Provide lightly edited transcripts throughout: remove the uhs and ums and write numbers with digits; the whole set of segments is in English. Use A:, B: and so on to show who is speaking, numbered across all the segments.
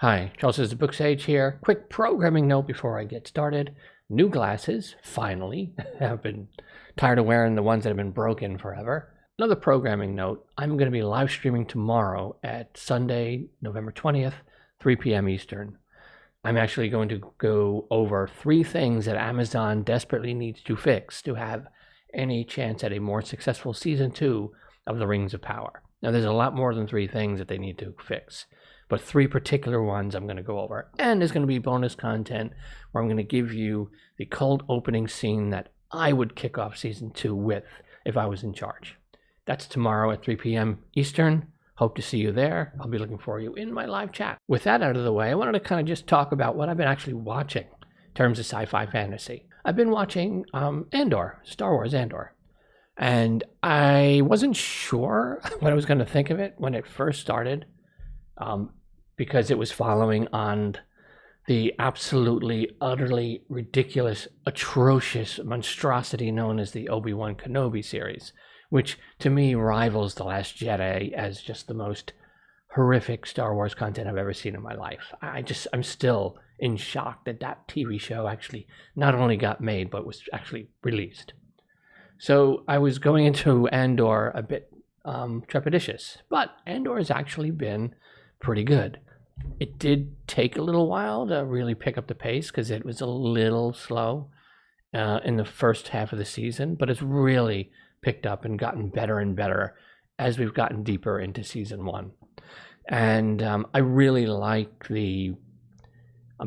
A: Hi, Charles SirBookSage here. Quick programming note before I get started. New glasses, finally. I've been tired of wearing the ones that have been broken forever. Another programming note, I'm going to be live streaming tomorrow at Sunday, November 20th, 3 p.m. Eastern. I'm actually going to go over 3 things that Amazon desperately needs to fix to have any chance at a more successful Season 2 of The Rings of Power. Now, there's a lot more than 3 things that they need to fix, but 3 particular ones I'm going to go over. And there's going to be bonus content where I'm going to give you the cold opening scene that I would kick off Season 2 with if I was in charge. That's tomorrow at 3 p.m. Eastern. Hope to see you there. I'll be looking for you in my live chat. With that out of the way, I wanted to kind of just talk about what I've been actually watching in terms of sci-fi fantasy. I've been watching Andor, Star Wars Andor. And I wasn't sure what I was going to think of it when it first started, because it was following on the absolutely, utterly ridiculous, atrocious monstrosity known as the Obi-Wan Kenobi series, which to me rivals The Last Jedi as just the most horrific Star Wars content I've ever seen in my life. I'm still in shock that that TV show actually not only got made, but was actually released. So I was going into Andor a bit trepidatious, but Andor has actually been pretty good. It did take a little while to really pick up the pace because it was a little slow in the first half of the season, but it's really picked up and gotten better and better as we've gotten deeper into Season 1. And I really like the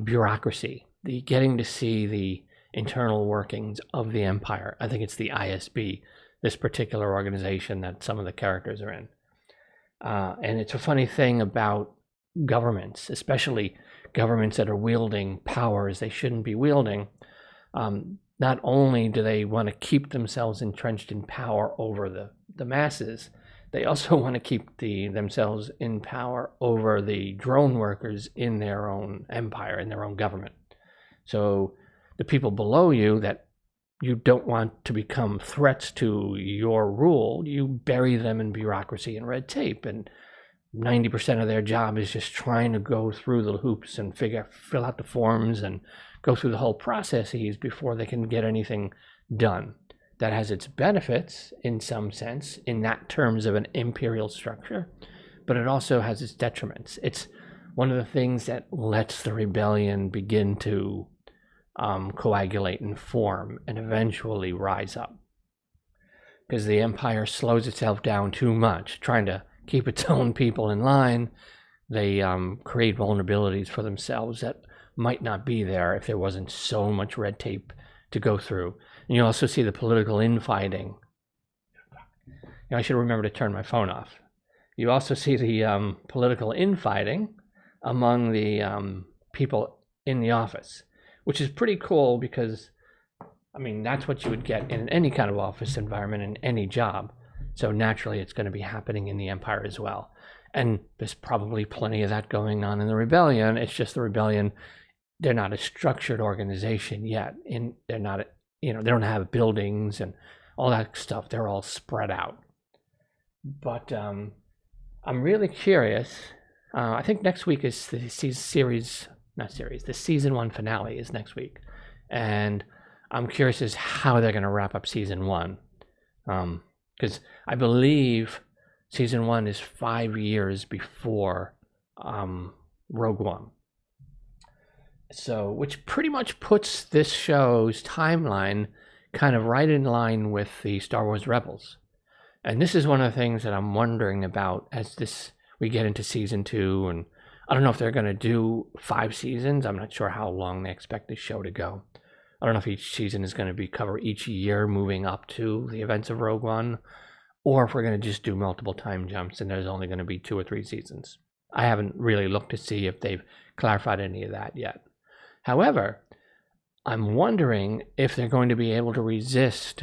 A: bureaucracy, the getting to see the internal workings of the Empire. I think it's the ISB, this particular organization that some of the characters are in. And it's a funny thing about governments, especially governments that are wielding powers they shouldn't be wielding. Not only do they want to keep themselves entrenched in power over the masses, they also want to keep themselves in power over the drone workers in their own empire, in their own government. So the people below you that you don't want to become threats to your rule, you bury them in bureaucracy and red tape, and 90% of their job is just trying to go through the hoops and fill out the forms and go through the whole processes before they can get anything done. That has its benefits in some sense, in that terms of an imperial structure, but it also has its detriments. It's one of the things that lets the rebellion begin to coagulate and form and eventually rise up. Because the empire slows itself down too much, trying to keep its own people in line. They create vulnerabilities for themselves that might not be there if there wasn't so much red tape to go through. And you also see the political infighting. I should remember to turn my phone off. You also see the political infighting among the people in the office, which is pretty cool because, I mean, that's what you would get in any kind of office environment in any job. So naturally, it's going to be happening in the Empire as well. And there's probably plenty of that going on in the Rebellion. It's just the Rebellion, they're not a structured organization yet. They're not, they don't have buildings and all that stuff. They're all spread out. But I'm really curious. I think next week is the the Season 1 finale is next week. And I'm curious as how they're going to wrap up Season 1. Because I believe Season 1 is 5 years before Rogue One. So, which pretty much puts this show's timeline kind of right in line with the Star Wars Rebels. And this is one of the things that I'm wondering about as we get into Season 2. And I don't know if they're going to do 5 seasons. I'm not sure how long they expect the show to go. I don't know if each season is going to cover each year moving up to the events of Rogue One, or if we're going to just do multiple time jumps and there's only going to be 2 or 3 seasons. I haven't really looked to see if they've clarified any of that yet. However, I'm wondering if they're going to be able to resist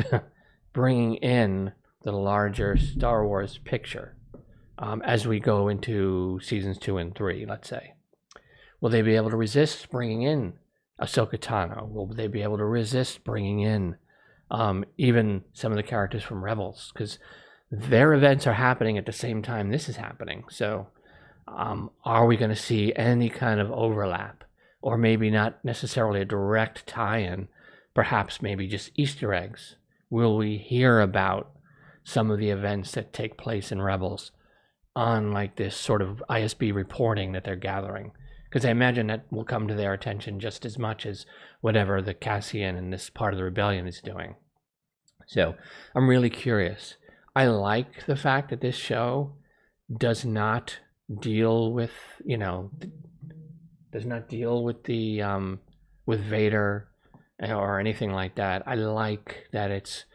A: bringing in the larger Star Wars picture as we go into Seasons 2 and 3, let's say. Will they be able to resist bringing in Ahsoka Tano? Will they be able to resist bringing in even some of the characters from Rebels? Because their events are happening at the same time this is happening. So Are we going to see any kind of overlap, or maybe not necessarily a direct tie-in, perhaps maybe just Easter eggs? Will we hear about some of the events that take place in Rebels on like this sort of ISB reporting that they're gathering? Because I imagine that will come to their attention just as much as whatever the Cassian and this part of the rebellion is doing. So I'm really curious. I like the fact that this show does not deal with, does not deal with the with Vader or anything like that. I like that it's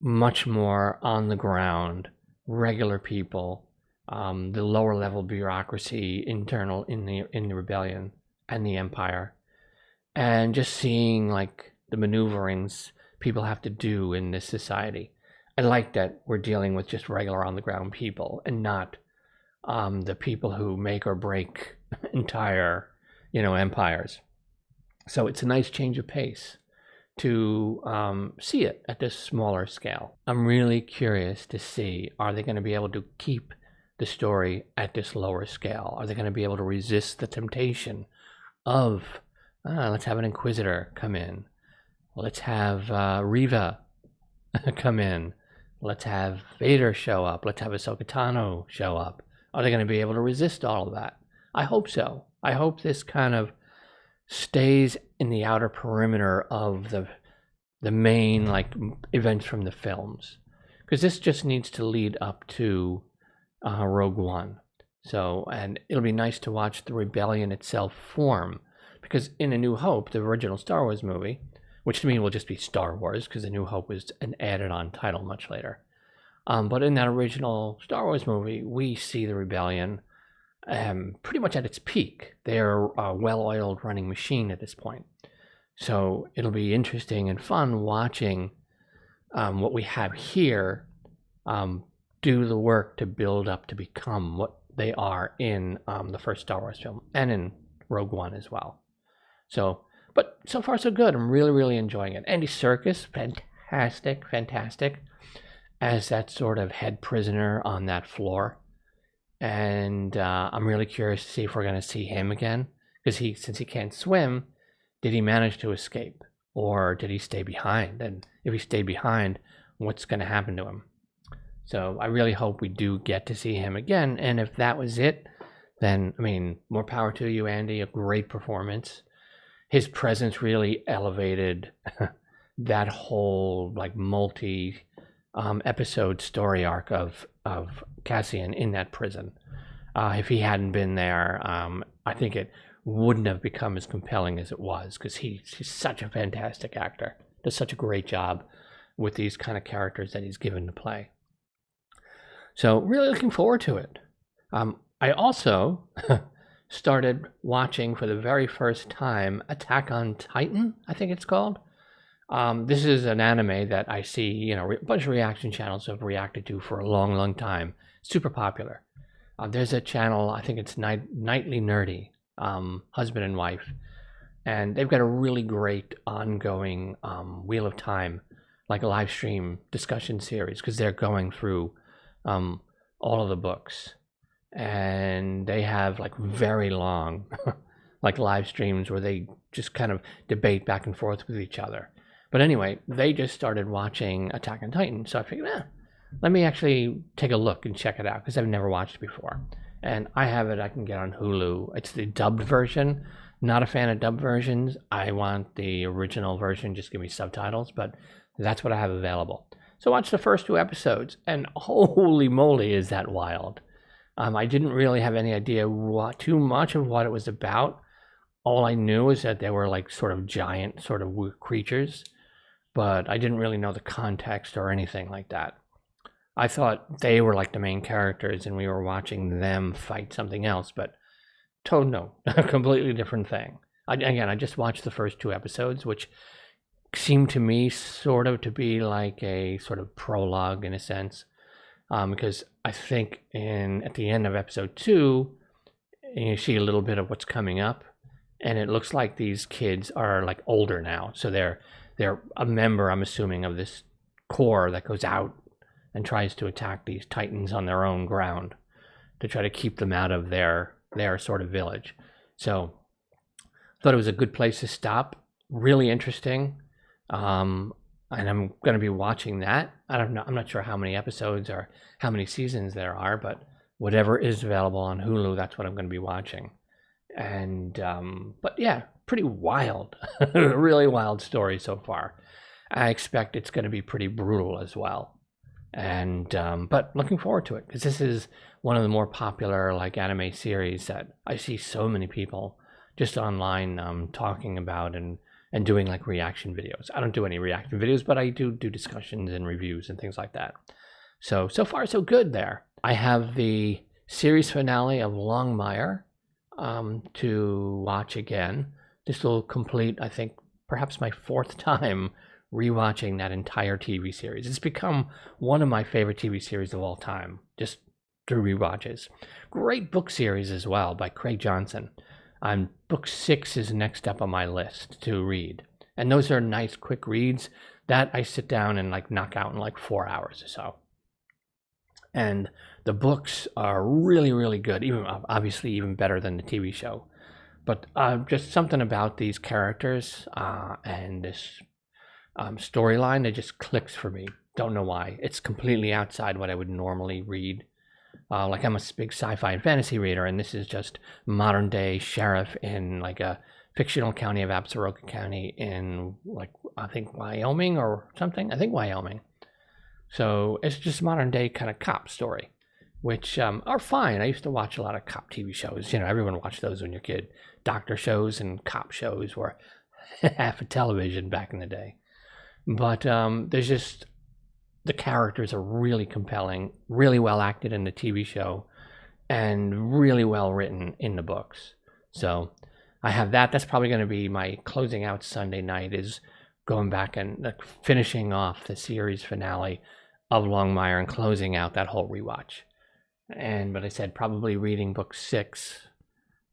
A: much more on the ground, regular people, the lower level bureaucracy internal in the rebellion and the Empire, and just seeing like the maneuverings people have to do in this society. I like that we're dealing with just regular on the ground people and not the people who make or break entire, empires. So it's a nice change of pace to see it at this smaller scale. I'm really curious to see, are they going to be able to keep the story at this lower scale? Are they going to be able to resist the temptation of, let's have an Inquisitor come in. Let's have Reva come in. Let's have Vader show up. Let's have Ahsoka Tano show up. Are they going to be able to resist all of that? I hope so. I hope this kind of stays in the outer perimeter of the main like events from the films, because this just needs to lead up to Rogue One. So, and it'll be nice to watch the rebellion itself form, because in A New Hope, the original Star Wars movie, which to me will just be Star Wars because A New Hope was an added-on title much later. But in that original Star Wars movie, we see the rebellion pretty much at its peak. They're a well-oiled running machine at this point. So it'll be interesting and fun watching what we have here do the work to build up to become what they are in the first Star Wars film and in Rogue One as well. So, but so far so good. I'm really, really enjoying it. Andy Serkis, fantastic, as that sort of head prisoner on that floor. And I'm really curious to see if we're going to see him again, because since he can't swim, did he manage to escape, or did he stay behind? And if he stayed behind, what's going to happen to him? So I really hope we do get to see him again. And if that was it, then, I mean, more power to you, Andy. A great performance. His presence really elevated that whole like multi episode story arc of Cassian in that prison. If he hadn't been there, I think it wouldn't have become as compelling as it was, because he's such a fantastic actor. Does such a great job with these kind of characters that he's given to play. So really looking forward to it. I also started watching for the very first time Attack on Titan, I think it's called. This is an anime that I see, a bunch of reaction channels have reacted to for a long time. Super popular. There's a channel, I think it's Nightly Nerdy, husband and wife, and they've got a really great ongoing Wheel of Time, like a live stream discussion series, because they're going through all of the books, and they have like very long like live streams where they just kind of debate back and forth with each other. But anyway, they just started watching Attack on Titan, so I figured, let me actually take a look and check it out, because I've never watched it before. And I have it, I can get on Hulu. It's the dubbed version. Not a fan of dubbed versions. I want the original version, just give me subtitles, but that's what I have available. So I watched the first 2 episodes, and holy moly, is that wild. I didn't really have any idea too much of what it was about. All I knew is that they were like sort of giant sort of creatures, but I didn't really know the context or anything like that. I thought they were like the main characters and we were watching them fight something else, but no, a completely different thing. I just watched the first 2 episodes, which seemed to me sort of to be like a sort of prologue in a sense, because I think at the end of episode 2, you see a little bit of what's coming up, and it looks like these kids are like older now, so they're a member, I'm assuming, of this corps that goes out and tries to attack these Titans on their own ground to try to keep them out of their sort of village. So thought it was a good place to stop. Really interesting. And I'm going to be watching that. I don't know. I'm not sure how many episodes or how many seasons there are, but whatever is available on Hulu, that's what I'm going to be watching. And but yeah, pretty wild, really wild story so far. I expect it's going to be pretty brutal as well. And but looking forward to it, because this is one of the more popular like anime series that I see so many people just online talking about and doing like reaction videos. I don't do any reaction videos, but I do discussions and reviews and things like that. So far so good there. I have the series finale of Longmire to watch again. This will complete, I think, perhaps my 4th time rewatching that entire TV series. It's become one of my favorite TV series of all time, just through rewatches. Great book series as well by Craig Johnson. Book 6 is next up on my list to read. And those are nice, quick reads that I sit down and like knock out in like 4 hours or so. And the books are really, really good, even obviously even better than the TV show. But just something about these characters and this storyline that just clicks for me. Don't know why. It's completely outside what I would normally read. Like I'm a big sci-fi and fantasy reader, and this is just modern day sheriff in like a fictional county of Absaroka County in like, I think Wyoming or something. I think Wyoming. So it's just modern day kind of cop story, which are fine. I used to watch a lot of cop TV shows. You know, everyone watched those when you're a kid. Doctor shows and cop shows were half of television back in the day. But there's just, the characters are really compelling, really well acted in the TV show, and really well written in the books. So I have that. That's probably going to be my closing out Sunday night, is going back and finishing off the series finale of Longmire and closing out that whole rewatch. But I said probably reading book 6,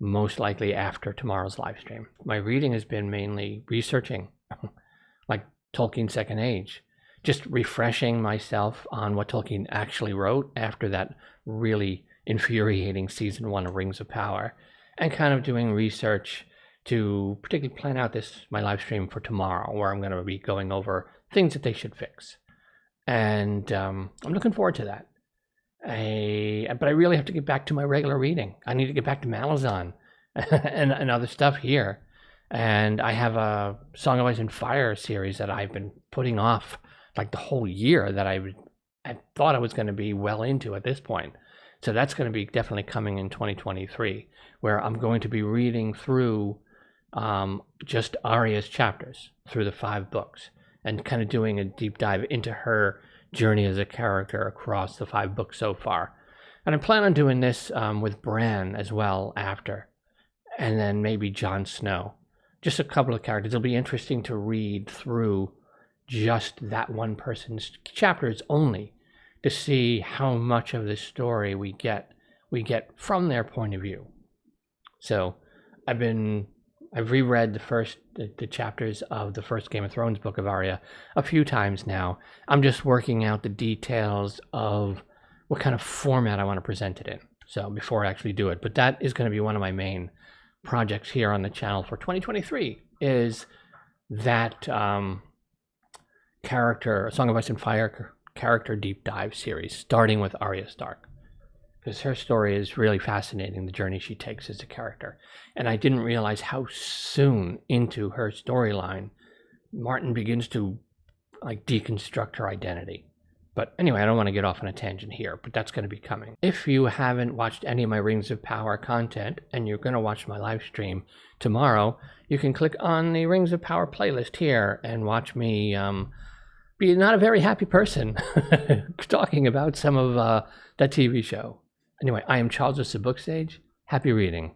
A: most likely after tomorrow's live stream. My reading has been mainly researching, like Tolkien Second Age, just refreshing myself on what Tolkien actually wrote after that really infuriating season 1 of Rings of Power, and kind of doing research to particularly plan out my live stream for tomorrow, where I'm going to be going over things that they should fix. And I'm looking forward to that. But I really have to get back to my regular reading. I need to get back to Malazan and other stuff here. And I have a Song of Ice and Fire series that I've been putting off like the whole year, that I thought I was going to be well into at this point. So that's going to be definitely coming in 2023, where I'm going to be reading through just Arya's chapters through the 5 books, and kind of doing a deep dive into her journey as a character across the 5 books so far. And I plan on doing this with Bran as well after, and then maybe Jon Snow. Just a couple of characters. It'll be interesting to read through just that one person's chapters only, to see how much of the story we get from their point of view. So I've reread the chapters of the first Game of Thrones book of Arya a few times now. I'm just working out the details of what kind of format I want to present it in, so before I actually do it. But that is going to be one of my main projects here on the channel for 2023, is that character, Song of Ice and Fire character deep dive series, starting with Arya Stark, because her story is really fascinating, the journey she takes as a character. And I didn't realize how soon into her storyline Martin begins to like deconstruct her identity. But anyway, I don't want to get off on a tangent here, but that's going to be coming. If you haven't watched any of my Rings of Power content and you're going to watch my live stream tomorrow, you can click on the Rings of Power playlist here and watch me be not a very happy person talking about some of that TV show. Anyway, I am Charles with SirBookSage. Happy reading.